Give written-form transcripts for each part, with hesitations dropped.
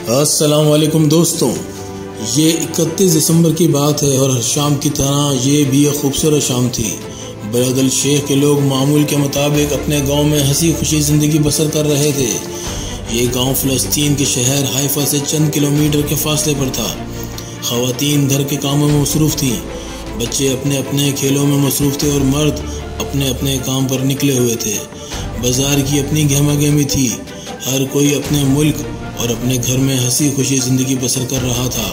السلام علیکم دوستوں، یہ 31 دسمبر کی بات ہے اور ہر شام کی طرح یہ بھی ایک خوبصورت شام تھی۔ بلد الشیخ کے لوگ معمول کے مطابق اپنے گاؤں میں ہنسی خوشی زندگی بسر کر رہے تھے۔ یہ گاؤں فلسطین کے شہر حائفہ سے چند کلومیٹر کے فاصلے پر تھا۔ خواتین گھر کے کاموں میں مصروف تھیں، بچے اپنے اپنے کھیلوں میں مصروف تھے اور مرد اپنے اپنے کام پر نکلے ہوئے تھے۔ بازار کی اپنی گہما گہمی تھی، ہر کوئی اپنے ملک اور اپنے گھر میں ہنسی خوشی زندگی بسر کر رہا تھا،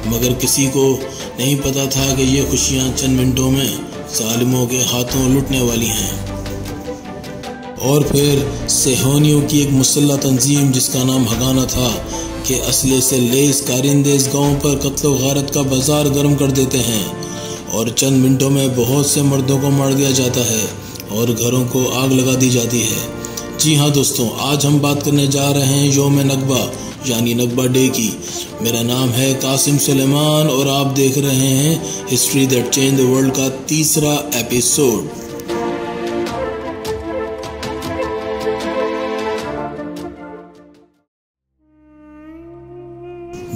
مگر کسی کو نہیں پتا تھا کہ یہ خوشیاں چند منٹوں میں ظالموں کے ہاتھوں لٹنے والی ہیں۔ اور پھر صہیونیوں کی ایک مسلح تنظیم جس کا نام ہگانا تھا کہ اسلحے سے لیس کارندے اس گاؤں پر قتل و غارت کا بازار گرم کر دیتے ہیں اور چند منٹوں میں بہت سے مردوں کو مار دیا جاتا ہے اور گھروں کو آگ لگا دی جاتی ہے۔ جی ہاں دوستوں، آج ہم بات کرنے جا رہے ہیں یوم نکبہ یعنی نکبہ ڈے کی۔ میرا نام ہے قاسم سلیمان اور آپ دیکھ رہے ہیں history that change the world کا تیسرا ایپیسوڈ۔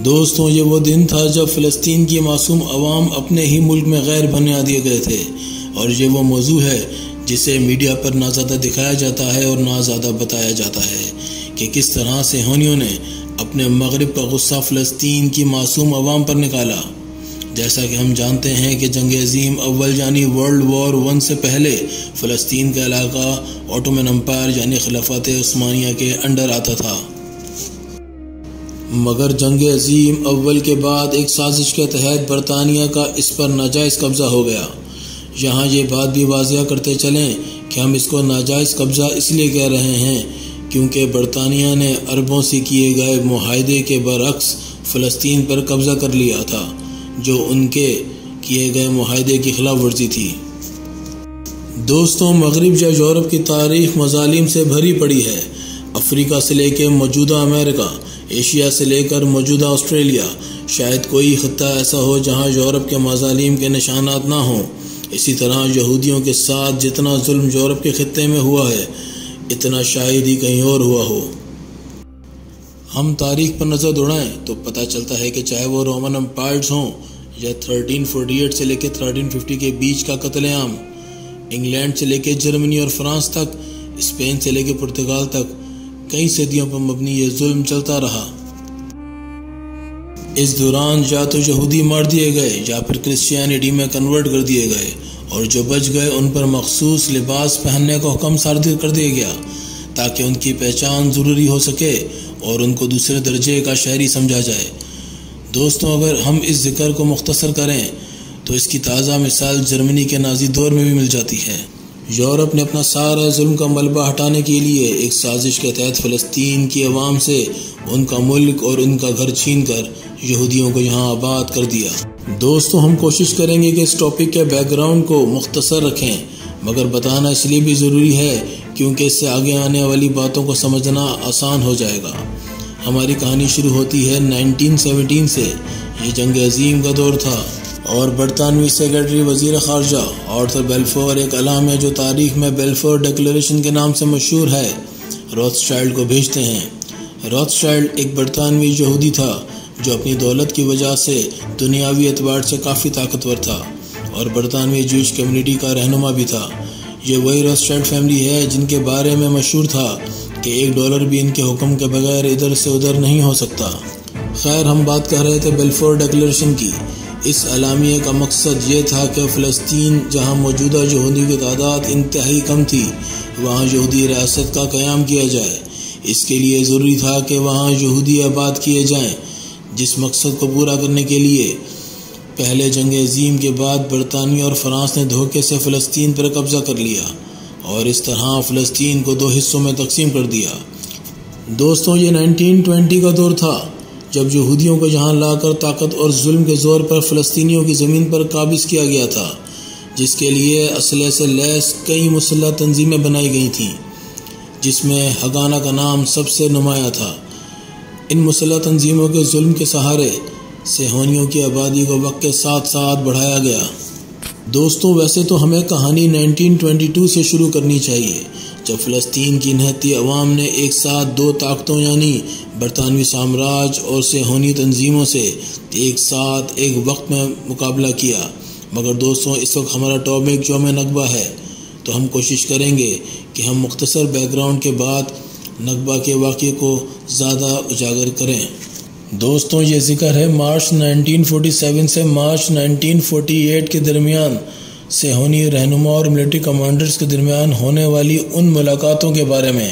دوستوں، یہ وہ دن تھا جب فلسطین کی معصوم عوام اپنے ہی ملک میں غیر بنیادی گئے تھے، اور یہ وہ موضوع ہے جسے میڈیا پر نہ زیادہ دکھایا جاتا ہے اور نہ زیادہ بتایا جاتا ہے کہ کس طرح صہیونیوں نے اپنے مغرب کا غصہ فلسطین کی معصوم عوام پر نکالا۔ جیسا کہ ہم جانتے ہیں کہ جنگ عظیم اول یعنی ورلڈ وار 1 سے پہلے فلسطین کا علاقہ اوٹومن امپائر یعنی خلافت عثمانیہ کے انڈر آتا تھا، مگر جنگ عظیم اول کے بعد ایک سازش کے تحت برطانیہ کا اس پر ناجائز قبضہ ہو گیا۔ یہاں یہ بات بھی واضح کرتے چلیں کہ ہم اس کو ناجائز قبضہ اس لیے کہہ رہے ہیں کیونکہ برطانیہ نے عربوں سے کیے گئے معاہدے کے برعکس فلسطین پر قبضہ کر لیا تھا، جو ان کے کیے گئے معاہدے کی خلاف ورزی تھی۔ دوستوں، مغرب یا یورپ کی تاریخ مظالم سے بھری پڑی ہے۔ افریقہ سے لے کے موجودہ امریکہ، ایشیا سے لے کر موجودہ آسٹریلیا، شاید کوئی خطہ ایسا ہو جہاں یورپ کے مظالم کے نشانات نہ ہوں۔ اسی طرح یہودیوں کے ساتھ جتنا ظلم یورپ کے خطے میں ہوا ہے، اتنا شاید ہی کہیں اور ہوا ہو۔ ہم تاریخ پر نظر دوڑائیں تو پتہ چلتا ہے کہ چاہے وہ رومن امپائرز ہوں یا 1348 سے لے کے 1350 کے بیچ کا قتل عام، انگلینڈ سے لے کے جرمنی اور فرانس تک، اسپین سے لے کے پرتگال تک، کئی صدیوں پر مبنی یہ ظلم چلتا رہا۔ اس دوران یا تو یہودی مار دیے گئے یا پھر کرسچینٹی میں کنورٹ کر دیے گئے، اور جو بچ گئے ان پر مخصوص لباس پہننے کا حکم صادر کر دیا گیا تاکہ ان کی پہچان ضروری ہو سکے اور ان کو دوسرے درجے کا شہری سمجھا جائے۔ دوستوں، اگر ہم اس ذکر کو مختصر کریں تو اس کی تازہ مثال جرمنی کے نازی دور میں بھی مل جاتی ہے۔ یورپ نے اپنا سارا ظلم کا ملبہ ہٹانے کے لیے ایک سازش کے تحت فلسطین کی عوام سے ان کا ملک اور ان کا گھر چھین کر یہودیوں کو یہاں آباد کر دیا۔ دوستوں، ہم کوشش کریں گے کہ اس ٹاپک کے بیک گراؤنڈ کو مختصر رکھیں، مگر بتانا اس لیے بھی ضروری ہے کیونکہ اس سے آگے آنے والی باتوں کو سمجھنا آسان ہو جائے گا۔ ہماری کہانی شروع ہوتی ہے 1917 سے۔ یہ جنگ عظیم کا دور تھا اور برطانوی سیکرٹری وزیر خارجہ آرتھر بیلفور ایک اعلامیہ جو تاریخ میں بیلفور ڈکلیریشن کے نام سے مشہور ہے، روتھشائلڈ کو بھیجتے ہیں۔ روتھشائلڈ ایک برطانوی یہودی تھا جو اپنی دولت کی وجہ سے دنیاوی اعتبار سے کافی طاقتور تھا اور برطانوی جوئش کمیونٹی کا رہنما بھی تھا۔ یہ وہی روتھشائلڈ فیملی ہے جن کے بارے میں مشہور تھا کہ $1 بھی ان کے حکم کے بغیر ادھر سے ادھر نہیں ہو سکتا۔ خیر، ہم بات کر رہے تھے بیلفور ڈکلیریشن کی۔ اس اعلامیے کا مقصد یہ تھا کہ فلسطین جہاں موجودہ یہودیوں کی تعداد انتہائی کم تھی، وہاں یہودی ریاست کا قیام کیا جائے۔ اس کے لیے ضروری تھا کہ وہاں یہودی آباد کیے جائیں، جس مقصد کو پورا کرنے کے لیے پہلے جنگ عظیم کے بعد برطانیہ اور فرانس نے دھوکے سے فلسطین پر قبضہ کر لیا اور اس طرح فلسطین کو 2 حصوں میں تقسیم کر دیا۔ دوستوں، یہ 1920 کا دور تھا جب یہودیوں کو یہاں لا کر طاقت اور ظلم کے زور پر فلسطینیوں کی زمین پر قابض کیا گیا تھا، جس کے لیے اسلحے سے لیس کئی مسلح تنظیمیں بنائی گئی تھیں، جس میں ہگانا کا نام سب سے نمایاں تھا۔ ان مسلح تنظیموں کے ظلم کے سہارے صہیونیوں کی آبادی کو وقت کے ساتھ ساتھ بڑھایا گیا۔ دوستوں، ویسے تو ہمیں کہانی 1922 سے شروع کرنی چاہیے جب فلسطین کی نہتی عوام نے ایک ساتھ دو طاقتوں یعنی برطانوی سامراج اور صہیونی تنظیموں سے ایک ساتھ ایک وقت میں مقابلہ کیا۔ مگر دوستوں، اس وقت ہمارا ٹاپک یوم نکبہ ہے، تو ہم کوشش کریں گے کہ ہم مختصر بیک گراؤنڈ کے بعد نکبہ کے واقعے کو زیادہ اجاگر کریں۔ دوستوں، یہ ذکر ہے مارچ 1947 سے مارچ 1948 کے درمیان صہیونی رہنما اور ملٹری کمانڈرز کے درمیان ہونے والی ان ملاقاتوں کے بارے میں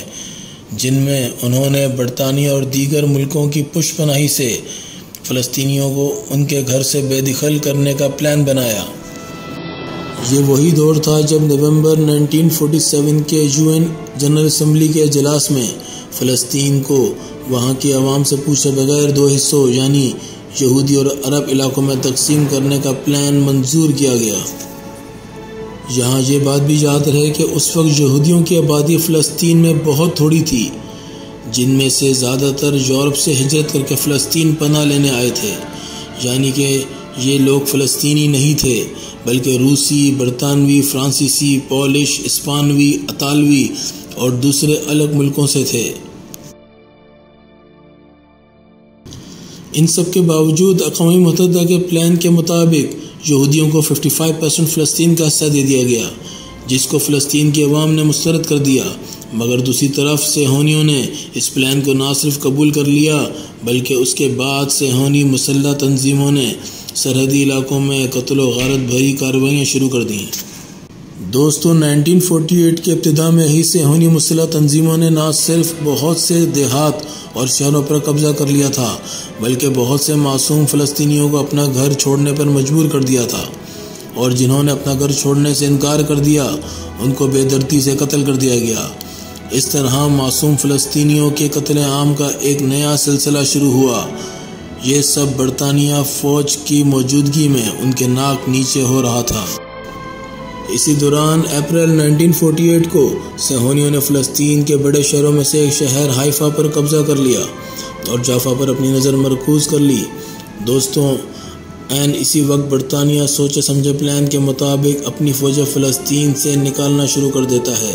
جن میں انہوں نے برطانیہ اور دیگر ملکوں کی پشت پناہی سے فلسطینیوں کو ان کے گھر سے بے دخل کرنے کا پلان بنایا۔ یہ وہی دور تھا جب نومبر 1947 کے UN جنرل اسمبلی کے اجلاس میں فلسطین کو وہاں کی عوام سے پوچھے بغیر دو حصوں یعنی یہودی اور عرب علاقوں میں تقسیم کرنے کا پلان منظور کیا گیا۔ یہاں یہ بات بھی یاد رہے کہ اس وقت یہودیوں کی آبادی فلسطین میں بہت تھوڑی تھی، جن میں سے زیادہ تر یورپ سے ہجرت کر کے فلسطین پناہ لینے آئے تھے، یعنی کہ یہ لوگ فلسطینی نہیں تھے بلکہ روسی، برطانوی، فرانسیسی، پولش، اسپانوی، اطالوی اور دوسرے الگ ملکوں سے تھے۔ ان سب کے باوجود اقوام متحدہ کے پلان کے مطابق یہودیوں کو 55% فلسطین کا حصہ دے دیا گیا، جس کو فلسطین کی عوام نے مسترد کر دیا۔ مگر دوسری طرف صہیونیوں نے اس پلان کو نہ صرف قبول کر لیا بلکہ اس کے بعد صہیونی مسلح تنظیموں نے سرحدی علاقوں میں قتل و غارت بھری کارروائیاں شروع کر دیں۔ دوستوں، 1948 کے ابتدا میں ہی صہیونی مسلح تنظیموں نے نہ صرف بہت سے دیہات اور شہروں پر قبضہ کر لیا تھا بلکہ بہت سے معصوم فلسطینیوں کو اپنا گھر چھوڑنے پر مجبور کر دیا تھا، اور جنہوں نے اپنا گھر چھوڑنے سے انکار کر دیا ان کو بے دردی سے قتل کر دیا گیا۔ اس طرح معصوم فلسطینیوں کے قتل عام کا ایک نیا سلسلہ شروع ہوا۔ یہ سب برطانیہ فوج کی موجودگی میں ان کے ناک نیچے ہو رہا تھا۔ اسی دوران اپریل 1948 کو صہیونیوں نے فلسطین کے بڑے شہروں میں سے ایک شہر حائفہ پر قبضہ کر لیا اور جافا پر اپنی نظر مرکوز کر لی۔ دوستوں، عین اسی وقت برطانیہ سوچے سمجھے پلان کے مطابق اپنی فوجیں فلسطین سے نکالنا شروع کر دیتا ہے،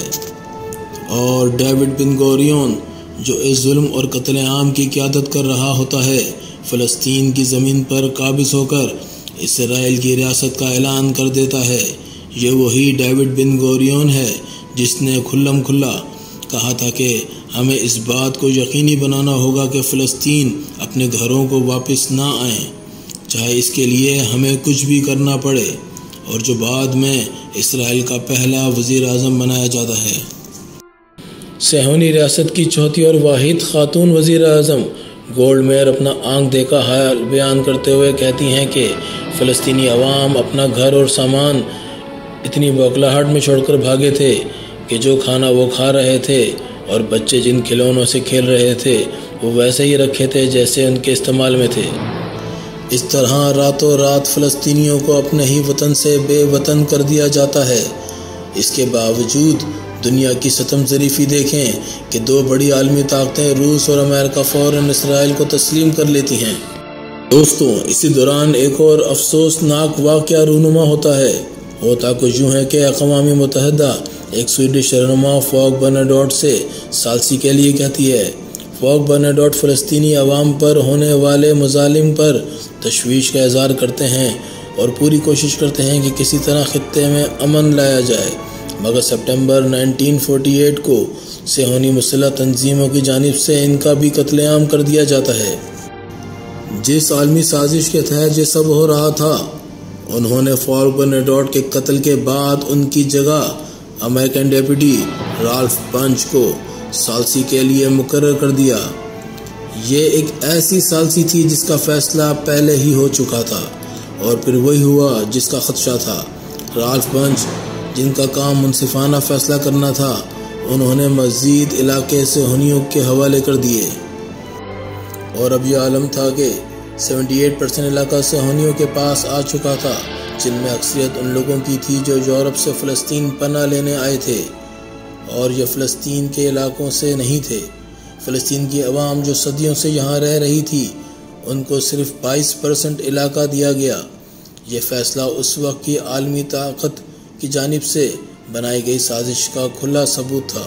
اور ڈیوڈ بن گوریون جو اس ظلم اور قتل عام کی قیادت کر رہا ہوتا ہے، فلسطین کی زمین پر قابض ہو کر اسرائیل کی ریاست کا اعلان کر دیتا ہے۔ یہ وہی ڈیوڈ بن گوریون ہے جس نے کھلم کھلا کہا تھا کہ ہمیں اس بات کو یقینی بنانا ہوگا کہ فلسطین اپنے گھروں کو واپس نہ آئیں، چاہے اس کے لیے ہمیں کچھ بھی کرنا پڑے، اور جو بعد میں اسرائیل کا پہلا وزیر اعظم بنایا جاتا ہے۔ صہیونی ریاست کی چوتھی اور واحد خاتون وزیر اعظم گولڈ میئر اپنا آنکھ دیکھا حال بیان کرتے ہوئے کہتی ہیں کہ فلسطینی عوام اپنا گھر اور سامان اتنی بوکھلاہٹ میں چھوڑ کر بھاگے تھے کہ جو کھانا وہ کھا رہے تھے اور بچے جن کھلونوں سے کھیل رہے تھے وہ ویسے ہی رکھے تھے جیسے ان کے استعمال میں تھے۔ اس طرح راتوں رات فلسطینیوں کو اپنے ہی وطن سے بے وطن کر دیا جاتا ہے۔ اس کے باوجود دنیا کی ستم ظریفی دیکھیں کہ دو بڑی عالمی طاقتیں روس اور امریکہ فوراً اسرائیل کو تسلیم کر لیتی ہیں۔ دوستوں، اسی دوران ایک اور افسوسناک واقعہ رونما ہوتا ہے۔ ہوتا کچھ یوں ہے کہ اقوام متحدہ ایک سویڈش رہنما فوگ برناڈوٹ سے ثالثی کے لیے کہتی ہے۔ فوگ برناڈوٹ فلسطینی عوام پر ہونے والے مظالم پر تشویش کا اظہار کرتے ہیں اور پوری کوشش کرتے ہیں کہ کسی طرح خطے میں امن لایا جائے، مگر سپٹمبر 1948 کو صہیونی مسلح تنظیموں کی جانب سے ان کا بھی قتل عام کر دیا جاتا ہے۔ جس عالمی سازش کے تحت یہ سب ہو رہا تھا، انہوں نے فوگ برناڈوٹ کے قتل کے بعد ان کی جگہ امریکن ڈیپٹی رالف بنچ کو ثالثی کے لیے مقرر کر دیا۔ یہ ایک ایسی ثالثی تھی جس کا فیصلہ پہلے ہی ہو چکا تھا، اور پھر وہی ہوا جس کا خدشہ تھا۔ رالف بنچ، جن کا کام منصفانہ فیصلہ کرنا تھا، انہوں نے مزید علاقے صہیونیوں کے حوالے کر دیے، اور اب یہ عالم تھا کہ 78% علاقہ صہیونیوں کے پاس آ چکا تھا، جن میں اکثریت ان لوگوں کی تھی جو یورپ سے فلسطین پناہ لینے آئے تھے، اور یہ فلسطین کے علاقوں سے نہیں تھے۔ فلسطین کی عوام جو صدیوں سے یہاں رہ رہی تھی، ان کو صرف 22% علاقہ دیا گیا۔ یہ فیصلہ اس وقت کی عالمی طاقت کی جانب سے بنائی گئی سازش کا کھلا ثبوت تھا۔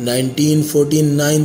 1949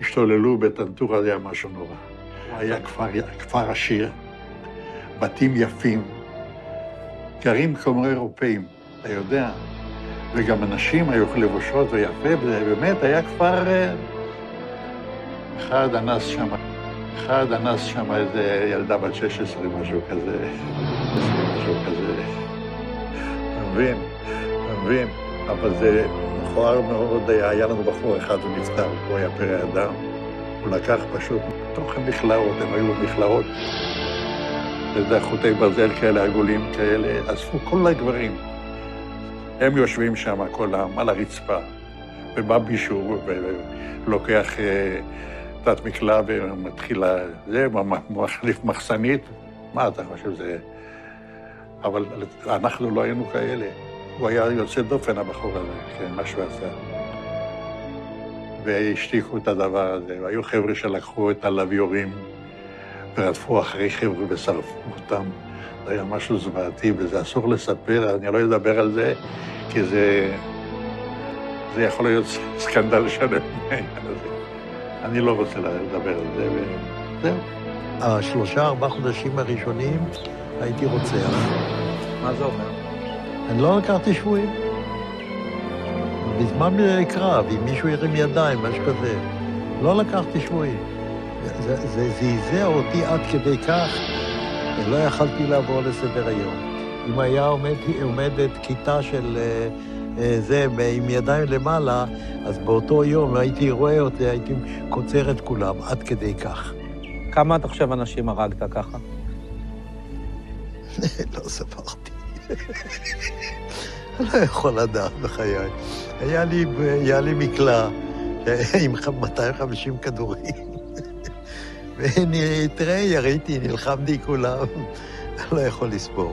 השתוללו בטנטור הזה היה משהו נורא. היה כפר עשיר, בתים יפים, גרים כמו אירופאים, אתה יודע, וגם אנשים היו לבושות ויפה, ובאמת היה כפר... אחד אנס שם איזה ילדה בת 16, משהו כזה, אתה מבין, אבל זה מכוער מאוד, היה לנו בחור אחד ונפטר, הוא היה פרא אדם, הוא לקח פשוט תוך המכלאות, הם היו מכלאות, איזה חוטי ברזל כאלה, עגולים כאלה, אספו כל הגברים, הם יושבים שם כולם על הרצפה, ובא מישהו ולוקח תת מקלע ומתחיל זה, מחליף מחסנית, מה אתה חושב זה? אבל אנחנו לא היינו כאלה. הוא היה יוצא דופן הבחור הזה, כן, מה שהוא עשה. והשתיקו את הדבר הזה, והיו חבר'ה שלקחו את הלוויורים ורדפו אחרי חבר'ה ושרפו אותם. זה היה משהו זוועתי, וזה אסור לספר, אני לא אדבר על זה, כי זה יכול להיות סקנדל שלם. אני לא רוצה לדבר על זה, וזהו. 3-4 חודשים הראשונים הייתי רוצח. מה זה אומר? אני לא לקחתי שבויים. בזמן קרב, אם מישהו ירים ידיים, משהו כזה, לא לקחתי שבויים. זה זעזע אותי עד כדי כך, לא יכלתי לעבור לסדר היום. אם היה עומדת כיתה של זה עם ידיים למעלה, אז באותו יום הייתי רואה אותי, הייתי קוצר את כולם, עד כדי כך. כמה אתה חושב אנשים הרגת ככה? לא ספרתי. אני לא יכול לדעת בחיי. היה לי מקלע עם 250 כדורים. תראה, יריתי, נלחמתי כולם. אני לא יכול לספור.